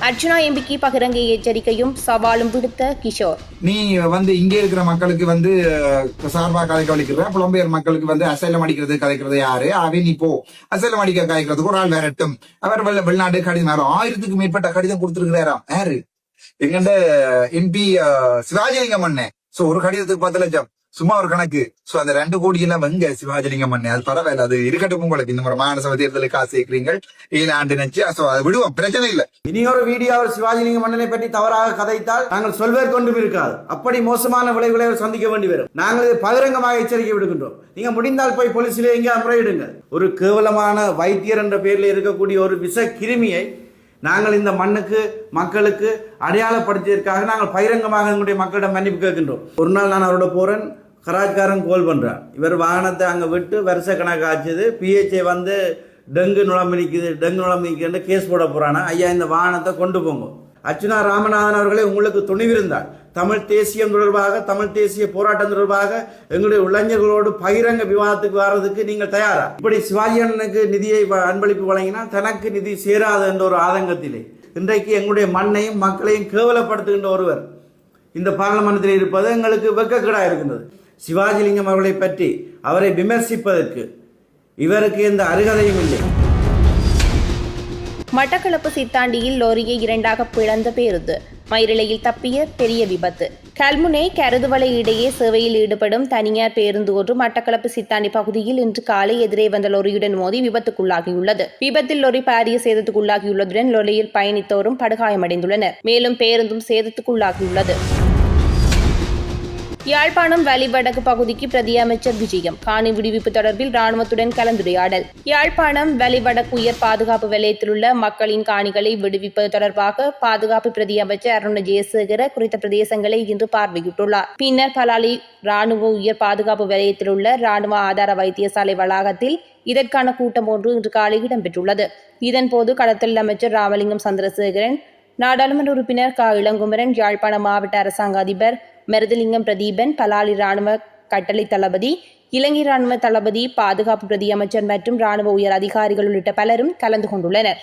அர்ச்சுனா எம்பிக்கு பகிரங்க எச்சரிக்கையும் சவாலும் விடுத்த கிஷோர். நீ இங்கே இருக்கிற மக்களுக்கு சார்பா கதைக்க வலிக்கிற புலம்பெயர் மக்களுக்கு அசைலம் அடிக்கிறது கதைக்கிறது யாரு? நீ போ அசைலம் அடிக்க கதைக்கிறதுக்கு ஒரு ஆள் வரட்டும். அவர் வெளிநாடு கடிதம் 1000க்கும் மேற்பட்ட கடிதம் கொடுத்திருக்கிறாராம். யாரு? எங்கண்ட எம்பி சிவாஜிலிங்கம் அண்ணே. ஒரு கடிதத்துக்கு 10 லட்சம், சும்மா ஒரு கணக்கு. அந்த 2 கோடி எல்லாம் சிவாஜிலிங்கம் அண்ணே. அது பரவாயில்ல, அது இருக்கட்டும். உங்களுக்கு இந்த முறை மாநசபை தேர்தலுக்கு காசு சேர்க்கிறீங்க 7 ஆண்டு நினைச்சு அதை விடுவோம், பிரச்சனை இல்லை. இனி ஒரு வீடியோ சிவாஜிலிங்கம் மன்னனை பற்றி தவறாக கதைத்தால் நாங்கள் சொல்வேர் கொண்டும் இருக்காது. அப்படி மோசமான விளைவுகளை சந்திக்க வேண்டி வரும். நாங்கள் இதை பகிரங்கமாக எச்சரிக்கை விடுகின்றோம். நீங்க முடிந்தால் போய் போலீசிலே எங்கே முறையிடுங்க. ஒரு கேவலமான வைத்தியர் என்ற பெயரில் இருக்கக்கூடிய ஒரு விஷ கிருமியை நாங்கள் இந்த மண்ணுக்கு மக்களுக்கு அடையாளப்படுத்தியதற்காக நாங்கள் பகிரங்கமாக எங்களுடைய மக்களிடம் மன்னிப்பு கேட்கின்றோம். ஒரு நாள் நான் அவரோட போறேன், கராச்காரன் கோல் பண்றான். இவர் வாகனத்தை அங்கே விட்டு வருஷ கணக்கு ஆச்சுது. பிஹெச்ஏ டெங்கு நுழம்பிக்குன்னு கேஸ் போட போறானா. ஐயா, இந்த வாகனத்தை கொண்டு போங்க. அர்ச்சுனா ராமநாதன் அவர்களே, உங்களுக்கு துணிவிருந்தால் தமிழ் தேசியம் தொடர்பாக, தமிழ் தேசிய போராட்டம் தொடர்பாக எங்களுடைய இளைஞர்களோடு பகிரங்க விவாதத்துக்கு வர்றதுக்கு நீங்கள் தயாரா? இப்படி சிவாஜி அண்ணனுக்கு நிதியை அன்பளிப்பு வழங்கினால் தனக்கு நிதி சேராது என்ற ஒரு ஆதங்கத்திலே இன்றைக்கு எங்களுடைய மண்ணையும் மக்களையும் கேவலப்படுத்துகின்ற ஒருவர் இந்த பாராளுமன்றத்தில் இருப்பது எங்களுக்கு வெட்கக்கேடாக இருக்கின்றது. சிவாஜிலிங்கம் அவர்களை பற்றி அவரை விமர்சிப்பதற்கு இவருக்கு எந்த அருகதையும் இல்லை. மட்டக்களப்பு சித்தாண்டியில் லோரியை 2ஆக பிளந்த பேருந்து மயிரிழையில் தப்பிய பெரிய விபத்து. கல்முனை கருதுவளை இடையே சேவையில் ஈடுபடும் தனியார் பேருந்து ஒன்று மட்டக்களப்பு சித்தாண்டி பகுதியில் இன்று காலை எதிரே வந்த லொரியுடன் மோதி விபத்துக்குள்ளாகியுள்ளது. விபத்தில் லொரி பாரிய சேதத்துக்குள்ளாகியுள்ளதுடன் லொரியில் பயணித்தோரும் படுகாயமடைந்துள்ளனர். மேலும் பேருந்தும் சேதத்துக்குள்ளாகியுள்ளது. யாழ்ப்பாணம் வலிவடக்கு பகுதிக்கு பிரதி அமைச்சர் விஜயம். காணி விடுவிப்பு தொடர்பில் ராணுவத்துடன் கலந்துரையாடல். யாழ்ப்பாணம் வலிவடக்கு உயர் பாதுகாப்பு வலயத்தில் உள்ள மக்களின் காணிகளை விடுவிப்பது தொடர்பாக பாதுகாப்பு பிரதி அமைச்சர் அருண ஜெயசேகர குறித்த பிரதேசங்களை இன்று பார்வையிட்டுள்ளார். பின்னர் பலாலி ராணுவ உயர் பாதுகாப்பு வலயத்தில் உள்ள ராணுவ ஆதார வைத்தியசாலை வளாகத்தில் இதற்கான கூட்டம் ஒன்று இன்று காலை இடம்பெற்றுள்ளது. இதன்போது கடத்தல் அமைச்சர் ராமலிங்கம் சந்திரசேகரன், நாடாளுமன்ற உறுப்பினர் க இளங்குமரன், யாழ்ப்பாண மாவட்ட அரசாங்க அதிபர் மெருதலிங்கம் பிரதீபன், பலாலி ராணுவ கட்டளை தளபதி, இலங்கை ராணுவ தளபதி, பாதுகாப்பு பிரதி அமைச்சர் மற்றும் ராணுவ உயர் அதிகாரிகள் உள்ளிட்ட பலரும் கலந்து கொண்டுள்ளனர்.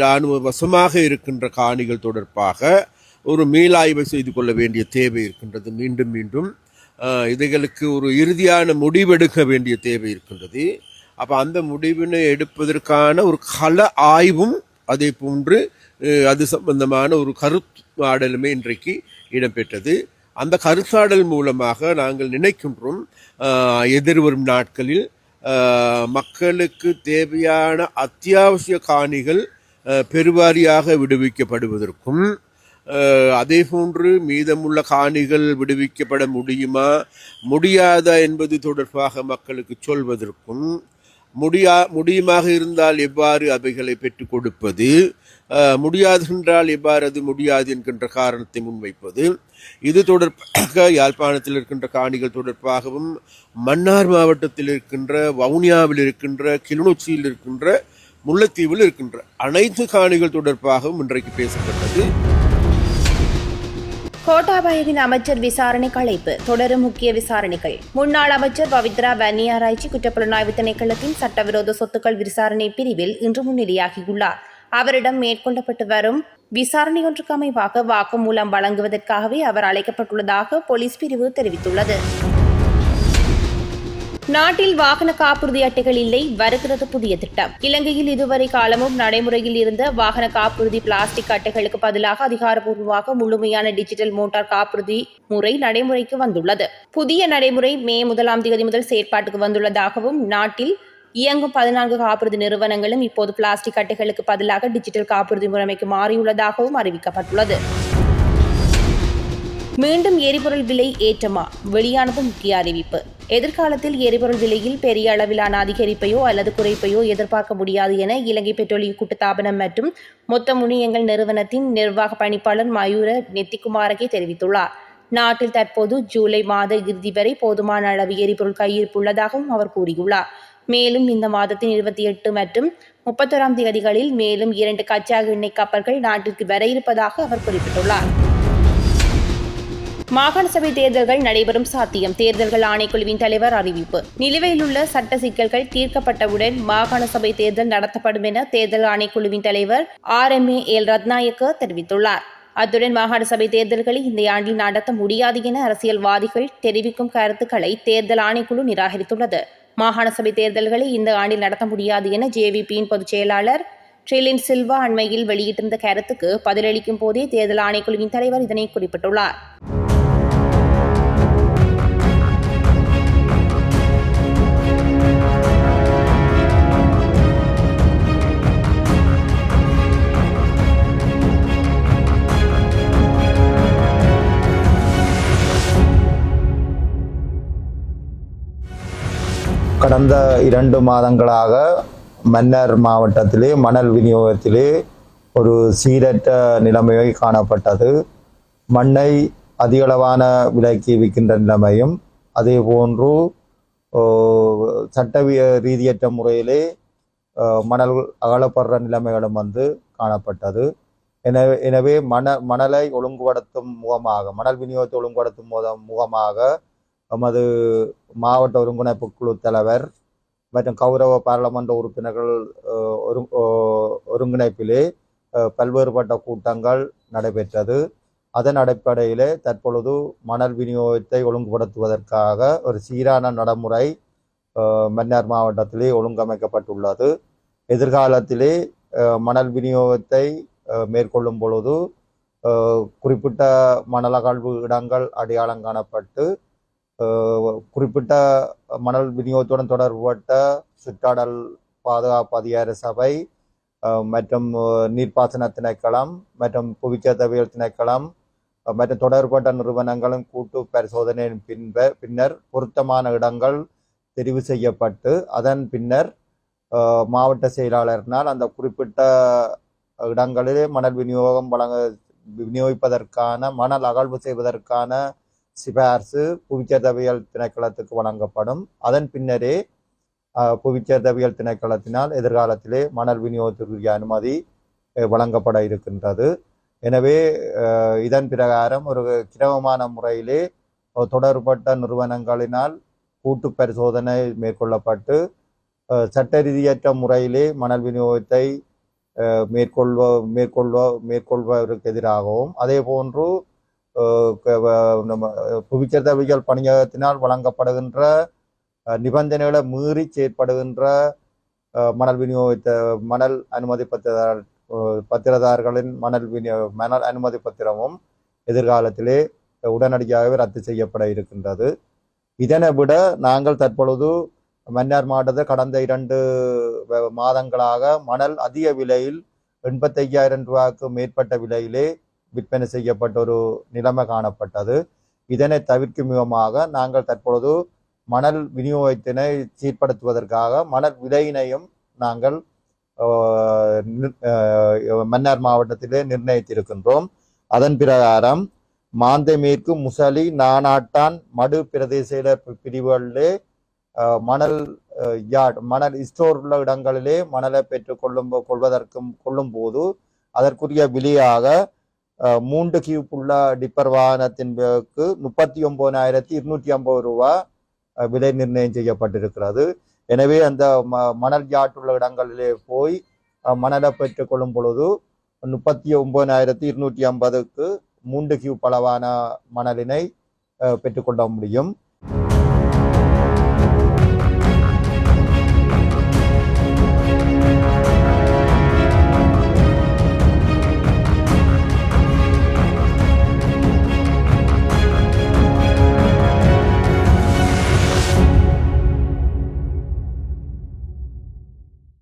ராணுவ வசமாக இருக்கின்ற காணிகள் தொடர்பாக ஒரு மீளாய்வு செய்து கொள்ள வேண்டிய தேவை இருக்கின்றது. மீண்டும் மீண்டும் இதுகளுக்கு ஒரு இறுதியான முடிவெடுக்க வேண்டிய தேவை இருக்கின்றது. அப்போ அந்த முடிவினை எடுப்பதற்கான ஒரு கள ஆய்வும் அதே போன்று அது சம்பந்தமான ஒரு கருத்தாடலுமே இன்றைக்கு இடம்பெற்றது. அந்த கருத்தாடல் மூலமாக நாங்கள் நினைக்கின்றோம் எதிர்வரும் நாட்களில் மக்களுக்கு தேவையான அத்தியாவசிய காணிகள் பெருவாரியாக விடுவிக்கப்படுவதற்கும், அதே போன்று மீதமுள்ள காணிகள் விடுவிக்கப்பட முடியுமா முடியாதா என்பது தொடர்பாக மக்களுக்கு சொல்வதற்கும், முடியுமாக இருந்தால் எவ்வாறு அவைகளை பெற்றுக் கொடுப்பது, முடியாது என்றால் எவ்வாறு அது முடியாது என்கின்ற காரணத்தை முன்வைப்பது, இது தொடர்பாக யாழ்ப்பாணத்தில் இருக்கின்ற காணிகள் தொடர்பாகவும், மன்னார் மாவட்டத்தில் இருக்கின்ற, வவுனியாவில் இருக்கின்ற, கிளிநொச்சியில் இருக்கின்ற, முல்லைத்தீவில் இருக்கின்ற அனைத்து காணிகள் தொடர்பாகவும் இன்றைக்கு பேசப்பட்டது. கோட்டாபயவின் அமைச்சர் விசாரணை களைப்பு. தொடரும் முக்கிய விசாரணைகள். முன்னாள் அமைச்சர் பவித்ரா வன்னியாராய்ச்சி குற்றப்புலனாய்வு திணைக்களத்தின் சட்டவிரோத சொத்துக்கள் விசாரணை பிரிவில் இன்று முன்னிலையாகியுள்ளார். அவரிடம் மேற்கொள்ளப்பட்டு வரும் விசாரணை ஒன்றுக்கு அமைவாக வாக்குமூலம் வழங்குவதற்காகவே அவர் அழைக்கப்பட்டுள்ளதாக போலீஸ் பிரிவு தெரிவித்துள்ளது. நாட்டில் வாகன காப்புறுதி அட்டைகள் இல்லை, வருகிறது புதிய திட்டம். இலங்கையில் இதுவரை காலமும் நடைமுறையில் இருந்த வாகன காப்புறுதி பிளாஸ்டிக் அட்டைகளுக்கு பதிலாக அதிகாரப்பூர்வமாக முழுமையான டிஜிட்டல் மோட்டார் காப்புறுதி முறை நடைமுறைக்கு வந்துள்ளது. புதிய நடைமுறை மே 1ஆம் தேதி முதல் செயற்பாட்டுக்கு வந்துள்ளதாகவும், நாட்டில் இயங்கும் 14 காப்புறுதி நிறுவனங்களும் இப்போது பிளாஸ்டிக் அட்டைகளுக்கு பதிலாக டிஜிட்டல் காப்புறுதி முறைமைக்கு மாறியுள்ளதாகவும் அறிவிக்கப்பட்டுள்ளது. மீண்டும் எரிபொருள் விலை ஏற்றமா? வெளியானது முக்கிய அறிவிப்பு. எதிர்காலத்தில் எரிபொருள் விலையில் பெரிய அளவிலான அதிகரிப்பையோ அல்லது குறைப்பையோ எதிர்பார்க்க முடியாது என இலங்கை பெட்ரோலிய கூட்டுத்தாபனம் மற்றும் மொத்த முனையங்கள் நிறுவனத்தின் நிர்வாக பணிப்பாளர் மயூர நெத்திக்குமாரகே தெரிவித்துள்ளார். நாட்டில் தற்போது ஜூலை மாத இறுதி வரை போதுமான அளவு எரிபொருள் கையிருப்பு உள்ளதாகவும் அவர் கூறியுள்ளார். மேலும் இந்த மாதத்தின் 28 மற்றும் 31ஆம் தேதிகளில் மேலும் 2 கச்சா எண்ணெய் கப்பல்கள் நாட்டிற்கு வர இருப்பதாக அவர் குறிப்பிட்டுள்ளார். மாகாண சபை தேர்தல்கள் நடைபெறும் சாத்தியம். தேர்தல்கள் ஆணைக்குழுவின் தலைவர் அறிவிப்பு. நிலுவையில் உள்ள சட்ட சிக்கல்கள் தீர்க்கப்பட்டவுடன் மாகாண சபை தேர்தல் நடத்தப்படும் என தேர்தல் ஆணைக்குழுவின் தலைவர் RMA எல் ரத்நாயக்க தெரிவித்துள்ளார். அத்துடன் மாகாண சபை தேர்தல்களை இந்த ஆண்டில் நடத்த முடியாது என அரசியல்வாதிகள் தெரிவிக்கும் கருத்துக்களை தேர்தல் ஆணைக்குழு நிராகரித்துள்ளது. மாகாண சபை தேர்தல்களை இந்த ஆண்டில் நடத்த முடியாது என JVPயின் பொதுச் செயலாளர் ட்ரிலின் சில்வா அண்மையில் வெளியிட்டிருந்த கருத்துக்கு பதிலளிக்கும் போதே தேர்தல் ஆணைக்குழுவின் தலைவர் இதனை குறிப்பிட்டுள்ளார். கடந்த 2 மாதங்களாக மன்னார் மாவட்டத்திலே மணல் விநியோகத்திலே ஒரு சீரற்ற நிலைமை காணப்பட்டது. மண்ணை அதிகளவான விலைக்கு விற்கின்ற நிலைமையும் அதே போன்று சட்ட ரீதியற்ற முறையிலே மணல் அகலப்படுற நிலைமைகளும் காணப்பட்டது. எனவே மணலை ஒழுங்குபடுத்தும் முகமாக, மணல் விநியோகத்தை ஒழுங்குபடுத்தும் முகமாக நமது மாவட்ட ஒருங்கிணைப்பு குழு தலைவர் மற்றும் கௌரவ பாராளுமன்ற உறுப்பினர்கள் ஒருங்கிணைப்பிலே பல்வேறுபட்ட கூட்டங்கள் நடைபெற்றது. அதன் அடிப்படையிலே தற்பொழுது மணல் விநியோகத்தை ஒழுங்குபடுத்துவதற்காக ஒரு சீரான நடைமுறை மன்னார் மாவட்டத்திலே ஒழுங்கமைக்கப்பட்டுள்ளது. எதிர்காலத்திலே மணல் விநியோகத்தை மேற்கொள்ளும் பொழுது குறிப்பிட்ட மணல் அகழ்வு இடங்கள் அடையாளம் காணப்பட்டு குறிப்பிட்ட மணல் விநியோகத்துடன் தொடர்பட்ட சுற்றாடல் பாதுகாப்பு அதிகார சபை மற்றும் நீர்ப்பாசன திணைக்களம் மற்றும் புவிச்சேர்த்தவியல் திணைக்களம் மற்றும் தொடர்பட்ட நிறுவனங்களும் கூட்டு பரிசோதனையின் பின்னர் பொருத்தமான இடங்கள் தெரிவு செய்யப்பட்டு அதன் பின்னர் மாவட்ட செயலாளரினால் அந்த குறிப்பிட்ட இடங்களிலே மணல் விநியோகிப்பதற்கான மணல் அகழ்வு செய்வதற்கான சிபார்சு புவிச்சேர்த்தவியல் திணைக்களத்துக்கு வழங்கப்படும். அதன் பின்னரே புவிச்சேர்த்தவியல் திணைக்களத்தினால் எதிர்காலத்திலே மணல் விநியோகத்திற்குரிய அனுமதி வழங்கப்பட இருக்கின்றது. எனவே இதன் பிரகாரம் ஒரு கிரமமான முறையிலே தொடர்பட்ட நிறுவனங்களினால் கூட்டு பரிசோதனை மேற்கொள்ளப்பட்டு சட்ட ரீதியற்ற முறையிலே மணல் விநியோகத்தை மேற்கொள்வதற்கு எதிராகவும் அதே போன்று புவிச்சேர்த்தவியல் பணியகத்தினால் வழங்கப்படுகின்ற நிபந்தனைகளை மீறி செயற்படுகின்ற மணல் மணல் அனுமதி பத்திரதாரர்களின் மணல் அனுமதி பத்திரமும் எதிர்காலத்திலே உடனடியாகவே ரத்து செய்யப்பட இருக்கின்றது. இதனை விட நாங்கள் தற்பொழுது மன்னார் மாவட்டத்தில் கடந்த 2 மாதங்களாக மணல் அதிக விலையில் 85,000 ரூபாய்க்கு மேற்பட்ட விலையிலே விற்பனை செய்யப்பட்ட ஒரு நிலைமை காணப்பட்டது. இதனை தவிர்க்கும் விதமாக நாங்கள் தற்பொழுது மணல் விநியோகத்தினை சீர்படுத்துவதற்காக மணல் விலையினையும் நாங்கள் மன்னார் மாவட்டத்திலே நிர்ணயித்திருக்கின்றோம். அதன் பிரகாரம் மாந்தை மேற்கு, முசலி, நானாட்டான், மடு பிரதேச பிரிவுகளிலே மணல் ஸ்டோர் உள்ள இடங்களிலே மணலை பெற்றுக் கொள்ளும் போது அதற்குரிய விலையாக 3 கியூப் உள்ள டிப்பர் வாகனத்தின் 39,250 ரூபாய் விலை நிர்ணயம் செய்யப்பட்டிருக்கிறது. எனவே அந்த மணல் யாட்டுள்ள இடங்களிலே போய் மணலை பெற்றுக் கொள்ளும் பொழுது 39,250க்கு 3 கியூப் அளவான மணலினை பெற்றுக்கொள்ள முடியும்.